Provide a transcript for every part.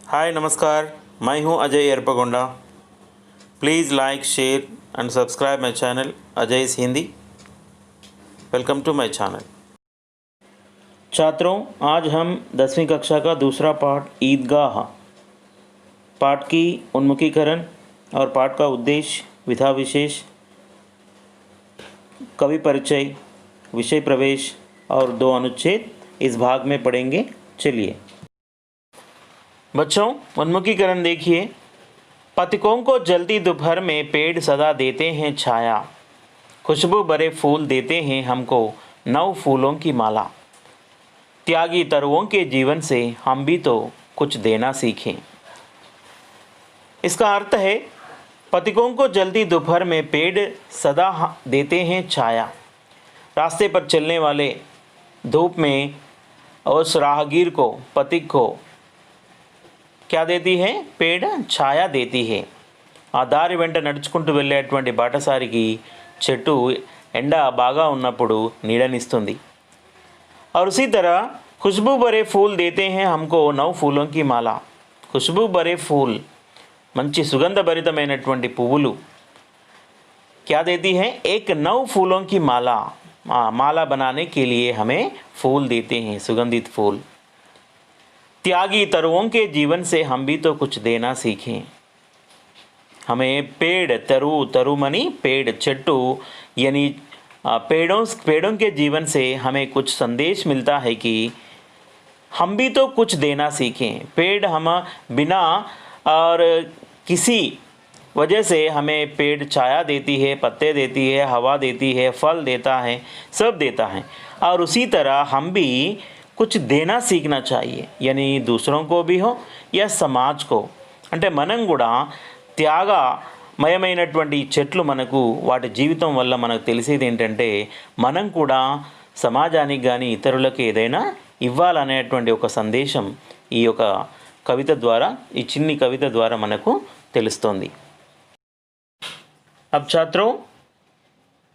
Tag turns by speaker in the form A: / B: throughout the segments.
A: हाय नमस्कार, मैं हूं Ajay Erpagonda. Please like share and subscribe my channel Ajay's Hindi. Welcome to my channel. छात्रों, आज हम 10वीं कक्षा का दूसरा पाठ ईदगाह पाठ की उन्मुखीकरण और पाठ का उद्देश्य, विधा विशेष, कवि परिचय, विषय प्रवेश और 2 अनुच्छेद इस भाग में पढ़ेंगे। चलिए बच्चों, उन्मुखीकरण देखिए। पथिकों को जल्दी दोपहर में पेड़ सदा देते हैं छाया, खुशबू भरे फूल देते हैं हमको नौ फूलों की माला। त्यागी तरुओं के जीवन से हम भी तो कुछ देना सीखें। इसका अर्थ है, पथिकों को जल्दी दोपहर में पेड़ सदा देते हैं छाया। रास्ते पर चलने वाले धूप में उस राहगीर को, पथिक को क्या देती है? पेड़ ఛాయ देती है। ఆ దారి వెంట నడుచుకుంటూ వెళ్ళేటువంటి బాటసారికి చెట్టు ఎండ బాగా ఉన్నప్పుడు నీడనిస్తుంది। और उसी तरह खुशबू भरे फूल देते हैं हमको 9 फूलों की माला। खुशबू भरे फूल, మంచి సుగంధభరితమైనటువంటి పువ్వులు क्या देती हैं? एक 9 फूलों की माला। माला बनाने के लिए हमें फूल देते हैं, सुगंधित फूल। त्यागी तरुओं के जीवन से हम भी तो कुछ देना सीखें। हमें पेड़, तरु मनी पेड़, चट्टू यानी पेड़ों के जीवन से हमें कुछ संदेश मिलता है कि हम भी तो कुछ देना सीखें। पेड़ हम बिना और किसी वजह से हमें पेड़ छाया देती है, पत्ते देती है, हवा देती है, फल देता है, सब देता है। और उसी तरह हम भी कुछ देना सीखना चाहिए, यानी दूसरों को भी हो या समाज को। అంటే మనం కూడా త్యాగమయమైనటువంటి చెట్లు మనకు వాటి జీవితం వల్ల మనకు తెలిసేది ఏంటంటే, మనం కూడా సమాజానికి కానీ ఇతరులకు ఏదైనా ఇవ్వాలనేటువంటి ఒక సందేశం ఈ యొక్క కవిత ద్వారా, ఈ చిన్ని కవిత ద్వారా మనకు తెలుస్తుంది। अब छात्रों,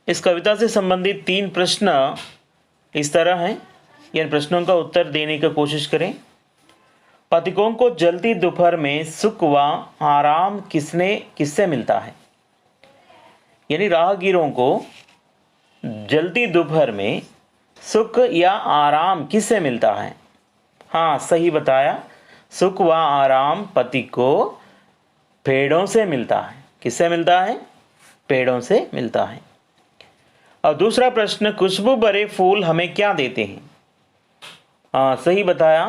A: इस कविता से संबंधित 3 प्रश्न इस तरह हैं। इन प्रश्नों का उत्तर देने की कोशिश करें। पथिकों को जल्दी दोपहर में सुख व आराम किससे मिलता है? यानी राहगीरों को जल्दी दोपहर में सुख या आराम किससे मिलता है? हाँ, सही बताया। सुख व आराम पथिक को पेड़ों से मिलता है। किससे मिलता है? पेड़ों से मिलता है। और दूसरा प्रश्न, खुशबू भरे फूल हमें क्या देते हैं? हाँ, सही बताया।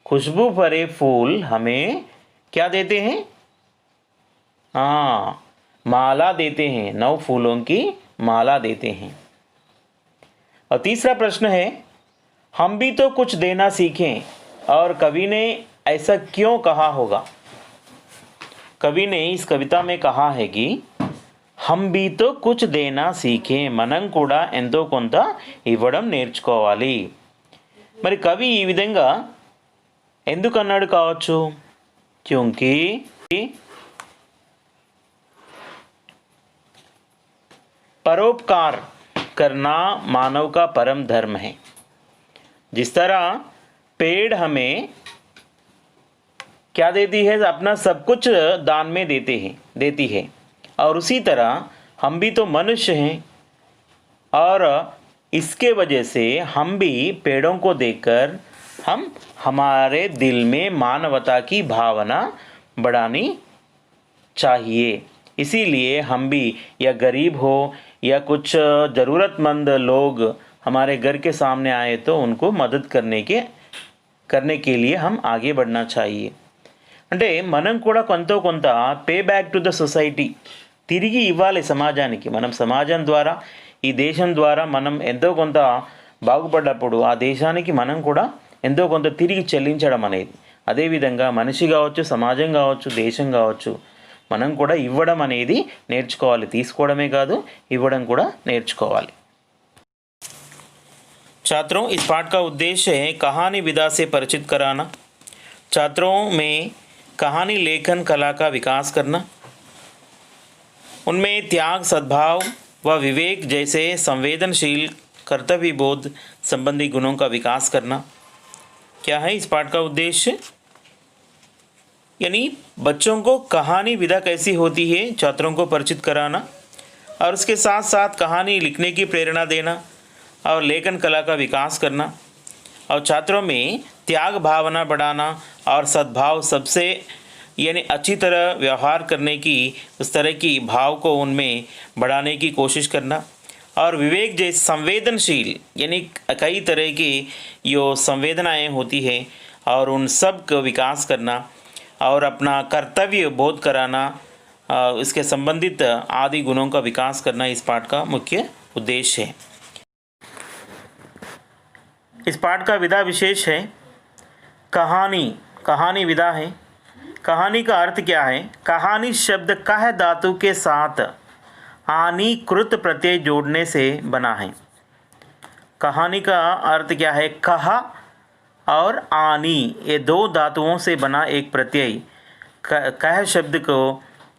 A: खुशबू भरे फूल हमें क्या देते हैं? हाँ, माला देते हैं, 9 फूलों की माला देते हैं। और तीसरा प्रश्न है, हम भी तो कुछ देना सीखें, और कवि ने ऐसा क्यों कहा होगा? कवि ने इस कविता में कहा है कि हम भी तो कुछ देना सीखें, మనం కూడా ఎంతో కొంత ఇవ్వడం నేర్చుకోవాలి। మరి కవి ఈ విధంగా ఎందుకు అన్నాడు కావచ్చు? क्योंकि परोपकार करना मानव का परम धर्म है। जिस तरह पेड़ हमें क्या देती है? अपना सब कुछ दान में देती है। और उसी तरह हम भी तो मनुष्य हैं, और इसके वजह से हम भी पेड़ों को देखकर हम हमारे दिल में मानवता की भावना बढ़ानी चाहिए। इसीलिए हम भी, या गरीब हो या कुछ ज़रूरतमंद लोग हमारे घर के सामने आए तो उनको मदद करने के लिए हम आगे बढ़ना चाहिए। అంటే మనం కూడా కొంత pay back to the society, తిరిగి ఇవ్వాలి సమాజానికి। మనం సమాజం ద్వారా, ఈ దేశం ద్వారా మనం ఎంతో కొంత బాగుపడ్డప్పుడు ఆ దేశానికి మనం కూడా ఎంతో కొంత తిరిగి చెల్లించడం అనేది, అదేవిధంగా మనిషి కావచ్చు, సమాజం కావచ్చు, దేశం కావచ్చు, మనం కూడా ఇవ్వడం అనేది నేర్చుకోవాలి। తీసుకోవడమే కాదు, ఇవ్వడం కూడా నేర్చుకోవాలి। छात्रों, इस पाठ का उद्देश्य है कहानी विधा से परिचित कराना। छात्रों में कहानी लेखन कला का विकास करना, उनमें त्याग, सद्भाव व विवेक जैसे संवेदनशील, कर्तव्य बोध संबंधी गुणों का विकास करना। क्या है इस पाठ का उद्देश्य? यानी बच्चों को कहानी विधा कैसी होती है छात्रों को परिचित कराना और उसके साथ साथ कहानी लिखने की प्रेरणा देना और लेखन कला का विकास करना और छात्रों में त्याग भावना बढ़ाना और सद्भाव सबसे यानी अच्छी तरह व्यवहार करने की उस तरह की भाव को उनमें बढ़ाने की कोशिश करना और विवेक जैसे संवेदनशील यानी कई तरह की जो संवेदनाएं होती हैं और उन सब का विकास करना और अपना कर्तव्य बोध कराना इसके संबंधित आदि गुणों का विकास करना इस पाठ का मुख्य उद्देश्य है। इस पाठ का विधा विशेष है कहानी विधा है। कहानी का अर्थ क्या है? कहानी शब्द कह धातु के साथ आनी कृत प्रत्यय जोड़ने से बना है। कहानी का अर्थ क्या है? कहा और आनी ये दो धातुओं से बना एक प्रत्यय कह शब्द को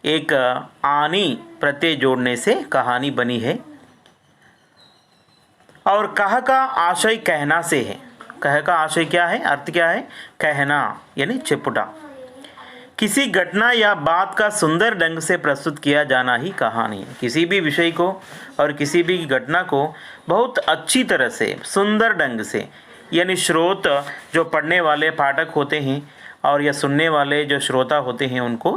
A: एक आनी प्रत्यय जोड़ने से कहानी बनी है। और कह का आशय कहना से है। कह का आशय क्या है? अर्थ क्या है? कहना यानी चेपुटा। किसी घटना या बात का सुंदर ढंग से प्रस्तुत किया जाना ही कहानी है। किसी भी विषय को और किसी भी घटना को बहुत अच्छी तरह से सुंदर ढंग से यानी स्रोत जो पढ़ने वाले पाठक होते हैं और या सुनने वाले जो श्रोता होते हैं उनको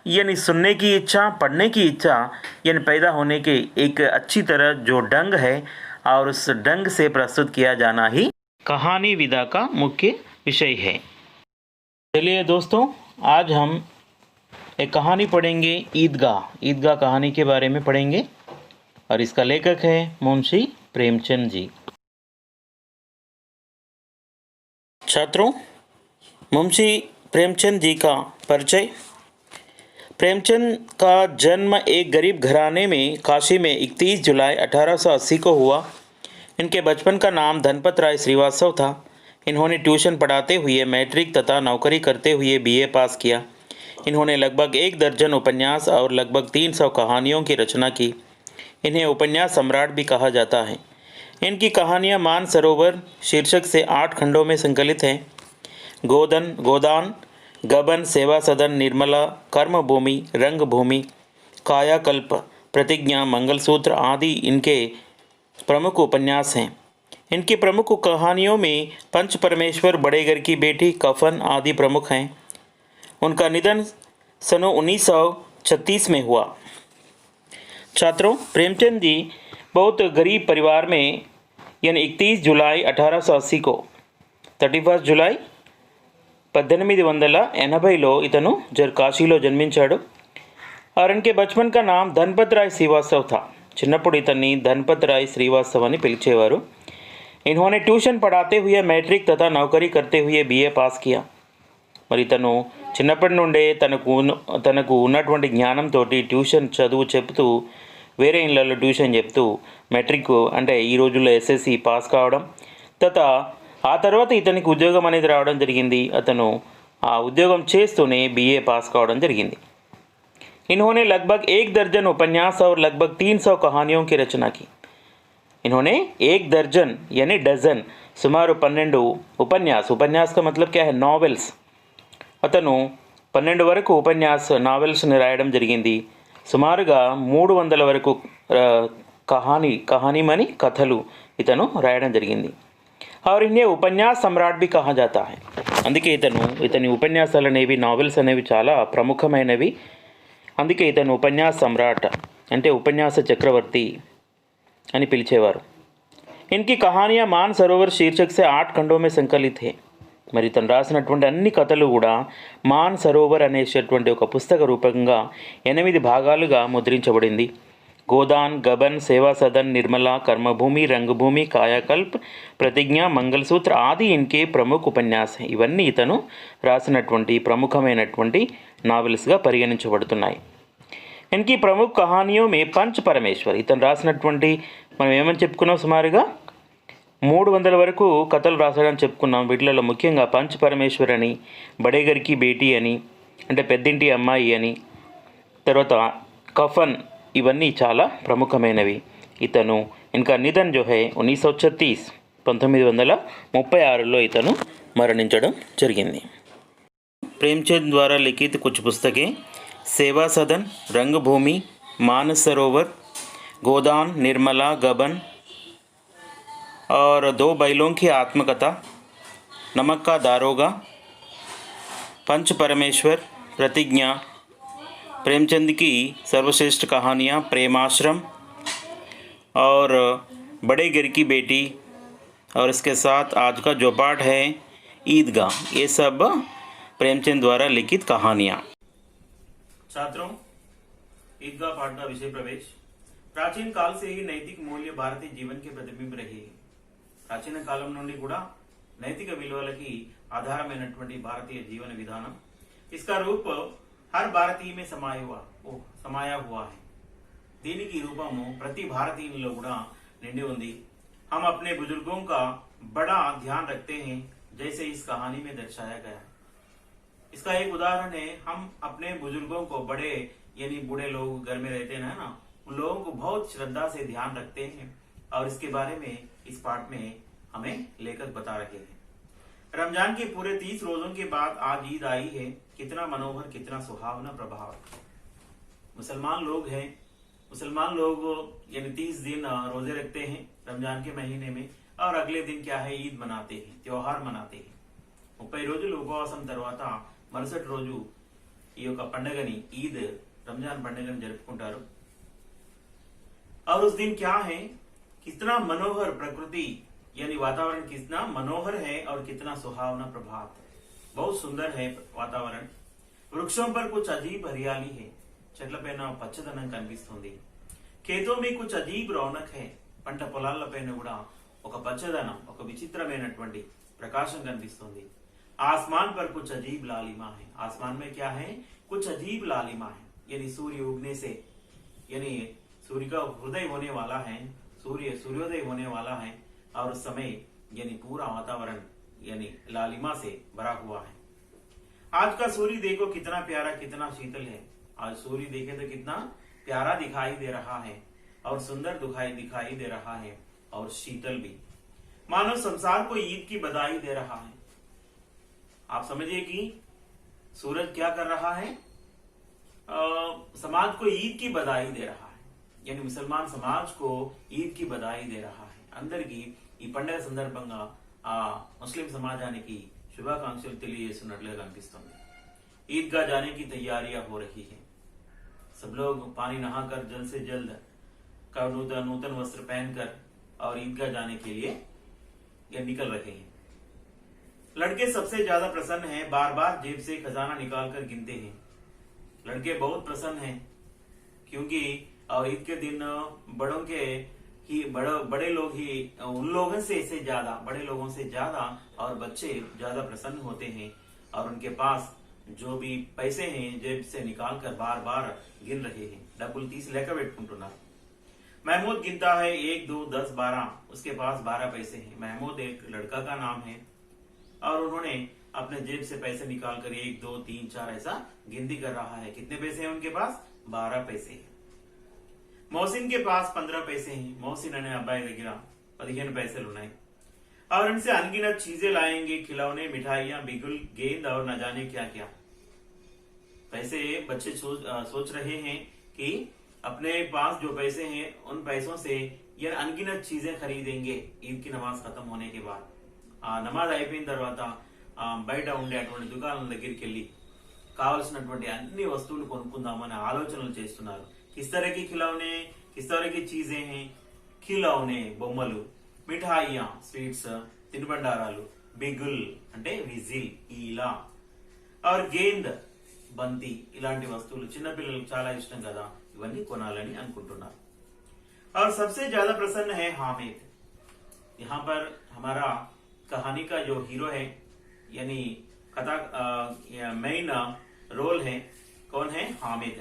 A: यानी सुनने की इच्छा पढ़ने की इच्छा यानी पैदा होने के एक अच्छी तरह जो ढंग है और उस ढंग से प्रस्तुत किया जाना ही कहानी विधा का मुख्य विषय है। चलिए दोस्तों, आज हम एक कहानी पढ़ेंगे ईदगाह कहानी के बारे में पढ़ेंगे और इसका लेखक है मुंशी प्रेमचंद जी। छात्रों, मुंशी प्रेमचंद जी का परिचय। प्रेमचंद का जन्म एक गरीब घराने में काशी में 31 जुलाई 1880 को हुआ। इनके बचपन का नाम धनपत राय श्रीवास्तव था। इन्होंने ट्यूशन पढ़ाते हुए मैट्रिक तथा नौकरी करते हुए बीए पास किया। इन्होंने लगभग 1 दर्जन उपन्यास और लगभग 300 कहानियों की रचना की। इन्हें उपन्यास सम्राट भी कहा जाता है। इनकी कहानियाँ मानसरोवर शीर्षक से 8 खंडों में संकलित हैं। गोदान, गबन, सेवा सदन, निर्मला, कर्मभूमि, रंगभूमि, कायाकल्प, प्रतिज्ञा, मंगलसूत्र आदि इनके प्रमुख उपन्यास हैं। इनकी प्रमुख कहानियों में पंच परमेश्वर, बड़े घर की बेटी, कफन आदि प्रमुख हैं। उनका निधन सन 1936 में हुआ। छात्रों, प्रेमचंद जी बहुत गरीब परिवार में यानी 31 जुलाई 1880 को 31 జూలై 1880లో ఇతను కాశీలో జన్మించాడు। और इनके बचपन का नाम धनपत राय श्रीवास्तव था। చిన్నప్పుడు ఇతన్ని ధనపత్ రాయ్ శ్రీవాస్తవ్ అని పిలిచేవారు। इन्होंने ट्यूशन पढ़ाते हुए मैट्रिक तथा नौकरी करते हुए बीए पास किया। మరి ఇతను చిన్నప్పటి నుండే తనకు ఉన్నటువంటి జ్ఞానంతో ట్యూషన్ చదువు చెప్తూ వేరే ఇళ్ళల్లో ట్యూషన్ చెప్తూ మెట్రిక్ అంటే ఈ రోజుల్లో ఎస్ఎస్సి పాస్ కావడం ఆ తర్వాత ఇతనికి ఉద్యోగం అనేది రావడం జరిగింది। అతను ఆ ఉద్యోగం చేస్తూనే बीए पास కావడం జరిగింది। इन्होंने लगभग 1 दर्जन उपन्यास और लगभग 300 कहानियों की रचना की। इन्होंने 1 दर्जन यानी डजन सुमार 12 उपन्यास का मतलब क्या है? नॉवेल्स। అతను 12 వరకు నావెల్స్ని రాయడం జరిగింది। సుమారుగా 300 వరకు కహానీమని కథలు ఇతను రాయడం జరిగింది। और इन्हें उपन्यास सम्राट भी कहा जाता है। అందుకే ఇతని ఉపన్యాసాలు అనేవి నావెల్స్ అనేవి చాలా ప్రముఖమైనవి। అందుకే ఇతను ఉపన్యాస సమ్రాట్ అంటే ఉపన్యాస చక్రవర్తి అని పిలిచేవారు। इनकी कहानियाँ मानसरोवर शीर्षक से 8 खंडों में संकलित है। మరి ఇతను రాసినటువంటి అన్ని కథలు కూడా మానసరోవర్ అనేటటువంటి ఒక పుస్తక రూపంగా 8 భాగాలుగా ముద్రించబడింది। गोदान, गबन, सेवा सदन, निर्मला, कर्मभूमि, रंगभूमि, कायाकल्प, प्रतिज्ञा, मंगलसूत्र आदि इनके प्रमुख उपन्यास हैं। ఇవన్నీ ఇతను రాసినటువంటి ప్రముఖమైనటువంటి నావెల్స్గా పరిగణించబడుతున్నాయి। इनकी प्रमुख कहानियों में पंच परमेश्वर ఇతను రాసినటువంటి మనం ఏమని చెప్పుకున్నాం? సుమారుగా 300 వరకు కథలు రాసాడని చెప్పుకున్నాం। వీటిలో ముఖ్యంగా పంచ పరమేశ్వర్ అని, బడే घर की बेटी అని అంటే పెద్దింటి అమ్మాయి అని, తర్వాత కఫన్ ఇవన్నీ చాలా ప్రముఖమైనవి। ఇతను ఇంకా నిధన్ जो है 1936 1936లో ఇతను మరణించడం జరిగింది। प्रेमचंद द्वारा लिखित कुछ पुस्तकें: सेवा सदन, रंगभूमि, मानस सरोवर, गोदान, निर्मला, गबन और दो बैलों की आत्मकथा, नमक का दारोगा, पंच परमेश्वर, प्रतिज्ञा, प्रेमचंद की सर्वश्रेष्ठ कहानियाँ, प्रेमाश्रम और बड़े गिर की बेटी, और इसके साथ आज का जो पाठ है ईदगाह, ये सब प्रेमचंद द्वारा लिखित कहानियाँ। छात्रों, ईदगाह पाठ का विषय प्रवेश। प्राचीन काल से ही नैतिक मूल्य भारतीय जीवन के प्रतिबिंब रहे हैं। ప్రాచీన కాలం నుండి కూడా నైతిక విలువలకి ఆధారమైనటువంటి భారతీయ జీవన విధానం, इसका रूप हर भारतीय में समाया हुआ है। దీనికి రూపము ప్రతి భారతీయునిలో కూడా నిండి ఉంది। हम अपने बुजुर्गों का बड़ा ध्यान रखते हैं, जैसे इस कहानी में दर्शाया गया। इसका एक उदाहरण है, हम अपने बुजुर्गों को, बड़े यानी बूढ़े लोग घर में रहते हैं ना, उन लोगों को बहुत श्रद्धा से ध्यान रखते हैं और इसके बारे में इस पाठ में हमें लेखक बता रहे हैं। रमजान के पूरे 30 रोजों के बाद आज ईद आई है। कितना मनोहर, कितना सुहावना प्रभाव। मुसलमान लोग यानी 30 दिन रोजे रखते हैं रमजान के महीने में, और अगले दिन क्या है, ईद मनाते हैं, त्योहार मनाते हैं। 30 రోజులు ఉపవాసం తర్వాత మరుసటి రోజు ఈ యొక్క పండుగని, ఈద్ రంజాన్ పండుగని జరుపుకుంటారు। और उस दिन क्या है, कितना मनोहर प्रकृति यानी वातावरण कितना मनोहर है और कितना सुहावना प्रभात है। बहुत सुंदर है वातावरण। वृक्षों पर कुछ अजीब हरियाली है, చెట్లపైన పచ్చదనం కనిపిస్తుంది। खेतों में कुछ अजीब रौनक है, పంట పొలాలపైన కూడా ఒక పచ్చదనం, ఒక విచిత్రమైనటువంటి ప్రకాశం కనిపిస్తుంది। आसमान पर कुछ अजीब लालिमा है, आसमान में क्या है, कुछ अजीब लालिमा है, यानी सूर्य उगने से, यानी सूर्य का उदय होने वाला है, सूर्योदय होने वाला है, और उस समय यानी पूरा वातावरण यानी लालिमा से भरा हुआ है। आज का सूर्य देखो कितना प्यारा, कितना शीतल है। आज सूर्य देखे तो कितना प्यारा दिखाई दे रहा है और सुंदर दिखाई दे रहा है और शीतल भी, मानो संसार को ईद की बधाई दे रहा है। आप समझिए कि सूरज क्या कर रहा है, समाज को ईद की बधाई दे रहा है, यानी मुसलमान समाज को ईद की बधाई दे रहा है। అందరికీ ఈ పండుగ సందర్భంగా मुस्लिम సమాజానికి శుభాకాంక్షలు తెలియజేస్తున్నట్లుగా కనిపిస్తుంది। ईदगाह जाने की तैयारियां हो रही है। सब लोग पानी नहाकर जल्द से जल्द नूतन वस्त्र पहनकर और ईदगाह जाने के लिए निकल रहे हैं। लड़के सबसे ज्यादा प्रसन्न हैं, बार बार जेब से खजाना निकालकर गिनते हैं। लड़के बहुत प्रसन्न हैं क्योंकि और ईद के दिन बड़े लोग ही उन लोगों से ज्यादा, बड़े लोगों से ज्यादा और बच्चे ज्यादा प्रसन्न होते हैं और उनके पास जो भी पैसे हैं जेब से निकाल कर बार बार गिन रहे हैं। डबल 30 लेकर పెట్టుకుంటున్నారు। महमूद गिनता है 1 2 10 12, उसके पास 12 पैसे हैं। महमूद एक लड़का का नाम है और उन्होंने अपने जेब से पैसे निकालकर 1 2 3 4 ऐसा गिनती कर रहा है। कितने पैसे हैं उनके पास? 12 पैसे हैं। मोहसिन के पास 15 पैसे हैं। मोहसिन अने अब्बाई దగ్గర 15 पैसे ఉన్నాయి और इनसे अनगिनत चीजें लाएंगे, खिलौने, मिठाइयां, बिगुल, गेंद और न जाने क्या क्या। पैसे बच्चे सोच रहे हैं कि अपने पास जो पैसे हैं उन पैसों से ये अनगिनत चीजें खरीदेंगे ईद की नमाज खत्म होने के बाद। నమాజ్ అయిపోయిన తర్వాత బయట ఉండే అటువంటి దుకాణాల దగ్గరికి వెళ్ళి కావలసినటువంటి అన్ని వస్తువులు కొనుక్కుందామని ఆలోచనలు చేస్తున్నారు। किस तरह की खिलौने, किस तरह की चीजें हैं? खिलौने బొమ్మలు, మిఠాయియా స్వీట్స్, తినుబండారాలు, బిగుల్ అంటే విజిల్, ఈలా, और गेंद బంతి, ఇలాంటి వస్తువులు చిన్నపిల్లలకు చాలా ఇష్టం కదా, ఇవన్నీ కొనాలని అనుకుంటున్నారు। और सबसे ज्यादा प्रसन्न है हामिद। यहाँ पर हमारा कहानी का जो हीरो है यानी कथा मेन रोल है, कौन है? हामिद।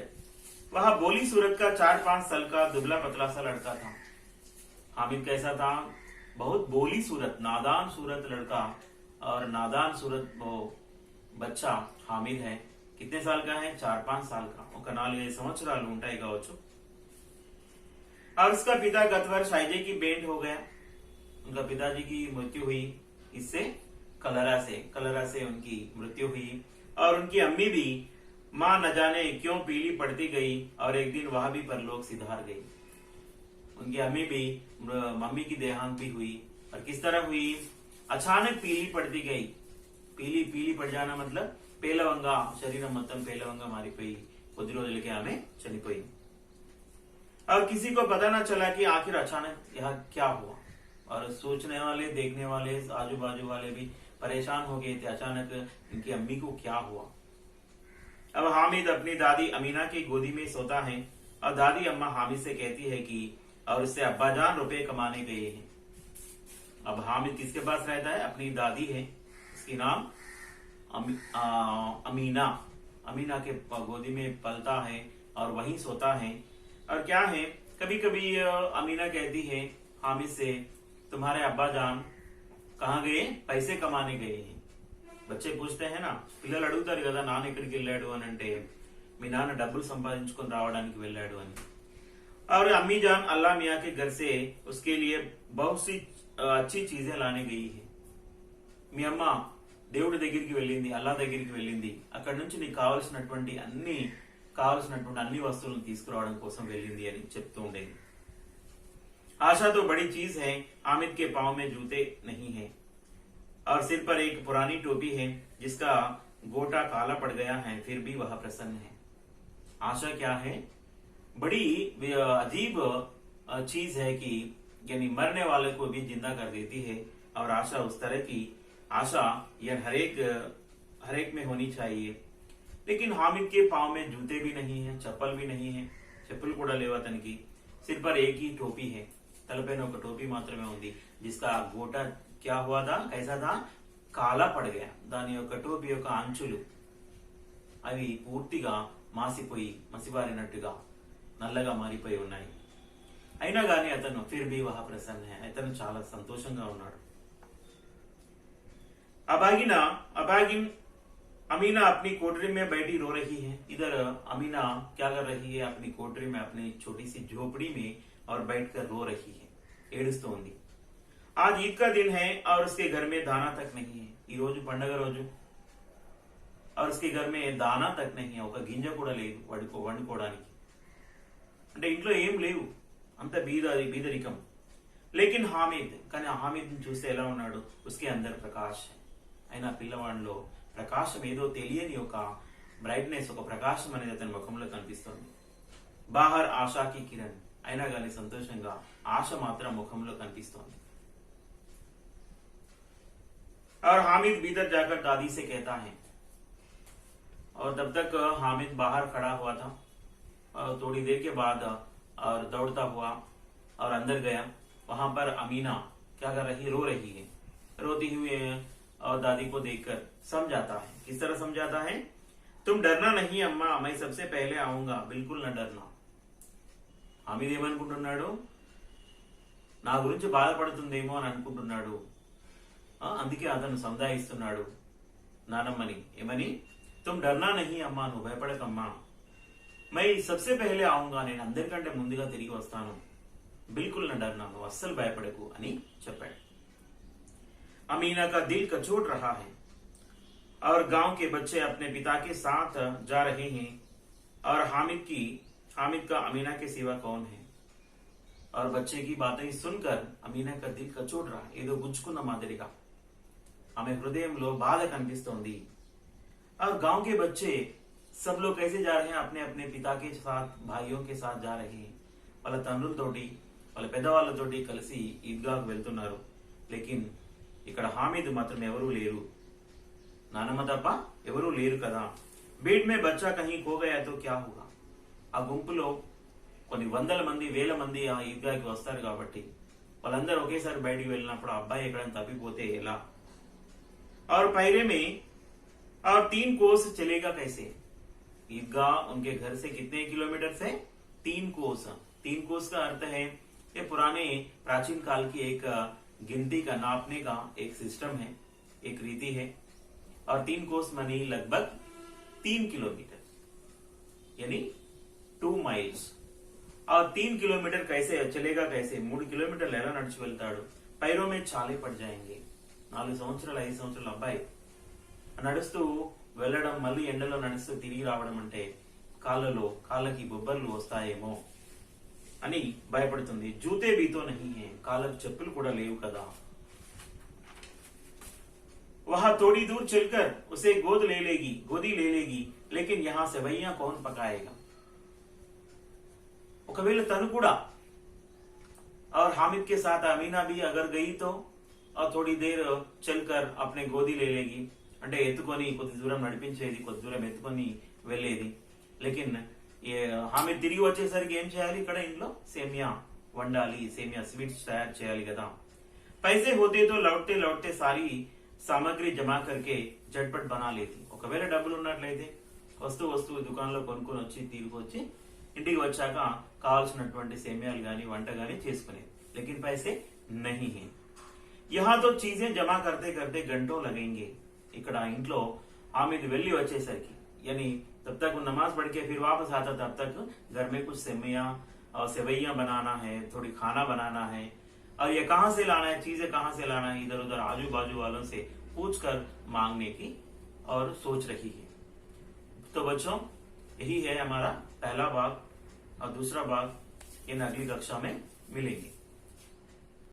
A: वह बोली सूरत का 4-5 साल का दुबला पतला सा लड़का था। हामिद कैसा था? बहुत बोली सूरत, नादान सूरत लड़का, और नादान सूरत वो बच्चा हामिद है। कितने साल का है? 4-5 साल का। वो कनाल संवत्सरालु ఉంటాయి కావచ్చు। और उसका पिता गत वर्ष हाइजे की बेंट हो गया। उनका पिताजी की मृत्यु हुई, इससे कलरा से उनकी मृत्यु हुई और उनकी अम्मी भी माँ न जाने क्यों पीली पड़ती गई और एक दिन वह भी परलोक सिधार गई। उनकी अम्मी भी, मम्मी की देहांत भी हुई। और किस तरह हुई? अचानक पीली पड़ती गई। पीली पीली पड़ जाना मतलब పేలవంగా, శరీరం మొత్తం పేలవంగా మారిపోయి కొద్ది రోజులకే ఆమె చనిపోయి। और किसी को पता ना चला कि आखिर अचानक यह क्या हुआ। और सोचने वाले, देखने वाले, आजू बाजू वाले भी परेशान हो गए थे, अचानक इनकी अम्मी को क्या हुआ। अब हामिद अपनी दादी अमीना की गोदी में सोता है और दादी अम्मा हामिद से कहती है कि और उससे अब्बा जान रुपए कमाने गए हैं। अब हामिद किसके पास रहता है? अपनी दादी है, उसकी नाम अमीना। अमीना के गोदी में पलता है और वहीं सोता है। और क्या है, कभी कभी अमीना कहती है हामिद से, तुम्हारे अब्बा जान कहाँ गए? पैसे कमाने गए हैं। बच्चे पूछते हैं ना, పిల్లలు అడుగుతారు కదా, నాన్న ఎక్కడికి వెళ్ళాడు అని అంటే మీ నాన్న డబ్బులు సంపాదించుకొని రావడానికి వెళ్ళాడు అని। और अम्मी जान अल्लाह मियाँ के घर से उसके लिए बहुत सी अच्छी चीजें लाने गई है। మీ అమ్మ దేవుడి దగ్గరికి వెళ్ళింది, అల్లా దగ్గరికి వెళ్ళింది, అక్కడి నుంచి నీకు కావలసినటువంటి అన్ని వస్తువులను తీసుకురావడం కోసం వెళ్ళింది అని చెప్తూ ఉండేది। आशा तो बड़ी चीज है, हामिद के पांव में जूते नहीं है और सिर पर एक पुरानी टोपी है जिसका गोटा काला पड़ गया है, फिर भी वह प्रसन्न है। आशा क्या है? बड़ी अजीब चीज है कि यानी मरने वाले को भी जिंदा कर देती है। और आशा उस तरह की आशा यह हर एक में होनी चाहिए। लेकिन हामिद के पांव में जूते भी नहीं है, चप्पल भी नहीं है, చెప్పులు కూడా లేవు అతనికి। सिर पर एक ही टोपी है, తలపైన ఒక టోపీ మాత్రమే ఉంది, जिसका गोटा क्या हुआ था, कैसा था, కాలా పड़ गया। దాని యొక్క టోపీ యొక్క అంచులు అవి పూర్తిగా మాసిపోయి మసిబారినట్టుగా నల్లగా మారిపోయి ఉన్నాయి। అయినా గానీ అతను फिर भी वह प्रसन्न है, అతను చాలా సంతోషంగా ఉన్నాడు। अबागिन अमीना अपनी कोठरी में बैठी रो रही है। इधर अमीना क्या कर रही है? अपनी कोठरी में, अपनी छोटी सी झोपड़ी में और बैठकर रो रही है, ఏడుస్తోంది। आज ईद का दिन है और उसके घर में दाना तक नहीं है। ఈ రోజు పండగ రోజు और उसके घर में दाना तक नहीं है, ఒక గింజ కూడా లేదు వండుకోవడానికి। అంటే ఇంట్లో ఏం లేవు, అంత బీదరికం। लेकिन हामिद, కానీ హామిద్ చూస్తే ఎలా ఉన్నాడు? उसके अंदर प्रकाश है। అయినా పిల్లవాడిలో ప్రకాశం, ఏదో తెలియని ఒక బ్రైట్నెస్, ఒక ప్రకాశం అనేది అతని ముఖంలో కనిపిస్తుంది। బాహర్ ఆశాకి కిరణ్, అయినా గానీ సంతోషంగా ఆశ మాత్రం ముఖంలో కనిపిస్తోంది। और हामिद भीतर जाकर दादी से कहता है। और तब तक हामिद बाहर खड़ा हुआ था और थोड़ी देर के बाद और दौड़ता हुआ और अंदर गया। वहां पर अमीना क्या कर रही? रो रही है। रोती हुई और दादी को देखकर समझाता है। किस तरह समझाता है? तुम डरना नहीं अम्मा, मैं सबसे पहले आऊंगा, बिल्कुल न डरना। हामिद ఏమనుకుంటున్నాడు? నా గురించి బాధపడుతుందేమో అని అనుకుంటున్నాడు। అందుకే అతను సంధాయిస్తున్నాడు నానమ్మని, ఏమని? तुम डरना नहीं అమ్మా, నువ్వు భయపడకమ్మా, मैं सबसे पहले आऊंगा, నేను అందరికంటే ముందుగా తిరిగి వస్తాను, बिल्कुल न डरना, నువ్వు అస్సలు భయపడకు అని చెప్పాడు। अमीना का दिल कचोट रहा है और गांव के बच्चे अपने पिता के साथ जा रहे हैं। और हामिद का अमीना के सिवा कौन है? और बच्चे की बातें सुनकर अमीना का दिल कचोट रहा, ఏదో గుచ్చుకున్న మాదిరిగా ఆమె హృదయంలో బాధ కనిపిస్తోంది। और गांव के बच्चे सब लोग कैसे जा रहे हैं? अपने अपने पिता के साथ, भाइयों के साथ जा रहे हैं। వాళ్ళ తండ్రులతోటి, వాళ్ళ పెద్దవాళ్ళతోటి కలిసి ఈద్గాకు వెళ్తున్నారు। लेकिन ఇక్కడ హామిద్ మాత్రం ఎవరూ లేరు, నానమ్మ తప్ప ఎవరూ లేరు కదా। బీడ్ మే బచ్చా కहीं खो गया तो क्या होगा? ఆ గుంపులో కొన్ని వందల మంది, వేల మంది ఆ ఈద్గాకి వస్తారు కాబట్టి వాళ్ళందరూ ఒకేసారి బయటికి వెళ్ళినప్పుడు ఆ అబ్బాయి ఎక్కడైనా తప్పిపోతే ఎలా? और पहरे में और 3 कोस चलेगा कैसे? ईदगाह उनके घर से कितने किलोमीटर से? 3 कोस। 3 कोस का अर्थ है ये पुराने प्राचीन काल की एक गिनती का, नापने का एक सिस्टम है, एक रीति है। और 3 कोस मानी लगभग 3 किलोमीटर, यानी 2 माइल्स। और 3 किलोमीटर कैसे चलेगा? कैसे? 3 किलोमीटर ఎలా నడిచి వెళ్తాడు? पैरों में छाले पड़ जाएंगे। 4 సంవత్సరాలు 5 సంవత్సరాల అబ్బాయి నడుస్తూ వెళ్ళడం మళ్ళీ ఎండలో నడుస్తూ తిరిగి రావడం అంటే కాళ్ళకి బొబ్బర్లు వస్తాయేమో అని భయపడుతుంది. జూతే భీతో నహీ హై, కాళ్ళకు చెప్పులు కూడా లేవు కదా. वहां थोड़ी दूर चलकर उसे गोदी ले लेगी, लेकिन यहां सेवैया कौन पकाएगा. ఒకవేళ తను కూడా और हामिद के साथ अमीना भी अगर गई तो और थोड़ी देर चलकर अपने गोदी ले लेगी, అంటే ఎత్తుకొని కొద్ది దూరం నడిపించేది, కొద్ది దూరం ఎత్తుకొని వెళ్ళేది. లేకిన్ హామిద్ తిరిగి వచ్చేసరికి ఏం చేయాలి, ఇక్కడ ఇంట్లో సేమియా వండాలి, సేమియా స్వీట్స్ తయారు చేయాలి కదా. पैसे होते तो लौटते लौटते सारी సామగ్రి జమా కరికే జట్పట్ బనా లేతి. ఒకవేళ డబ్బులు ఉన్నట్లయితే వస్తువు దుకాణంలో కొనుక్కొని వచ్చి తీసుకొచ్చి ఇంటికి వచ్చాక కావాల్సినటువంటి సేమియాలు గాని వంట గాని చేసుకునేది. లేకిన్ పైసే నహీ హై. యహా తో చీజే జమా కర్తే కర్తే గంటో లగेंगे. ఇక్కడ ఇంట్లో హామిద్ వెళ్లి వచ్చేసరికి यानी तब तक वो नमाज पढ़ के फिर वापस आता, तब तक घर में कुछ सेवैया बनाना है, थोड़ी खाना बनाना है, और ये कहां से लाना है, चीजें कहां से लाना है, इधर उधर आजू बाजू वालों से पूछ कर मांगने की और सोच रही है. तो बच्चों यही है हमारा पहला भाग, और दूसरा भाग इन अगली कक्षा में मिलेंगे.